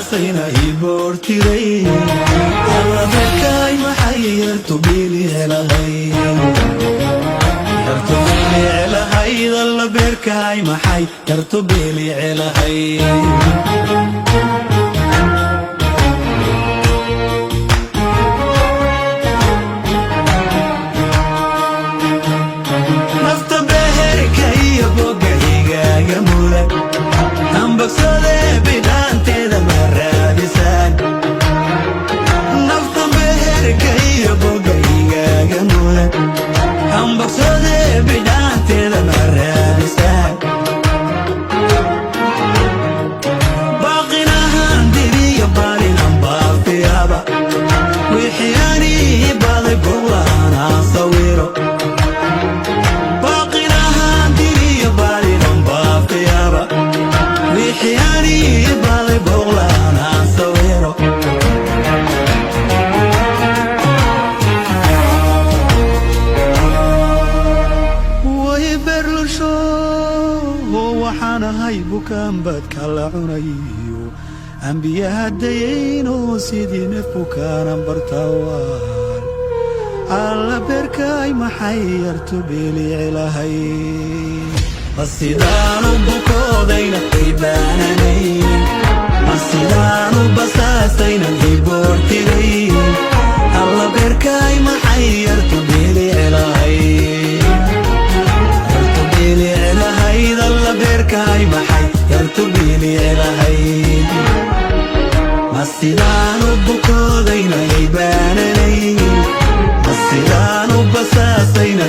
basaasayna iboortiray alla berkaay maxay yartu biili helahay yartu biili helahay alla berkaay maxay yartu biili helahay bukaan baad kala cunayo ambiyaha dayayno sidii neef bukaanan bartawaan alla berkaay maxay yartu biili helahay masidaanu bukoodayna ibaananayn masidaanu basaasayna iboortirayn alla berkaay maxay yartu biili helahay yartu biili helahay alla berkaay maxay yartu biili helahay masidaanu bukoodayna ibaananayn masidaanu basaasayna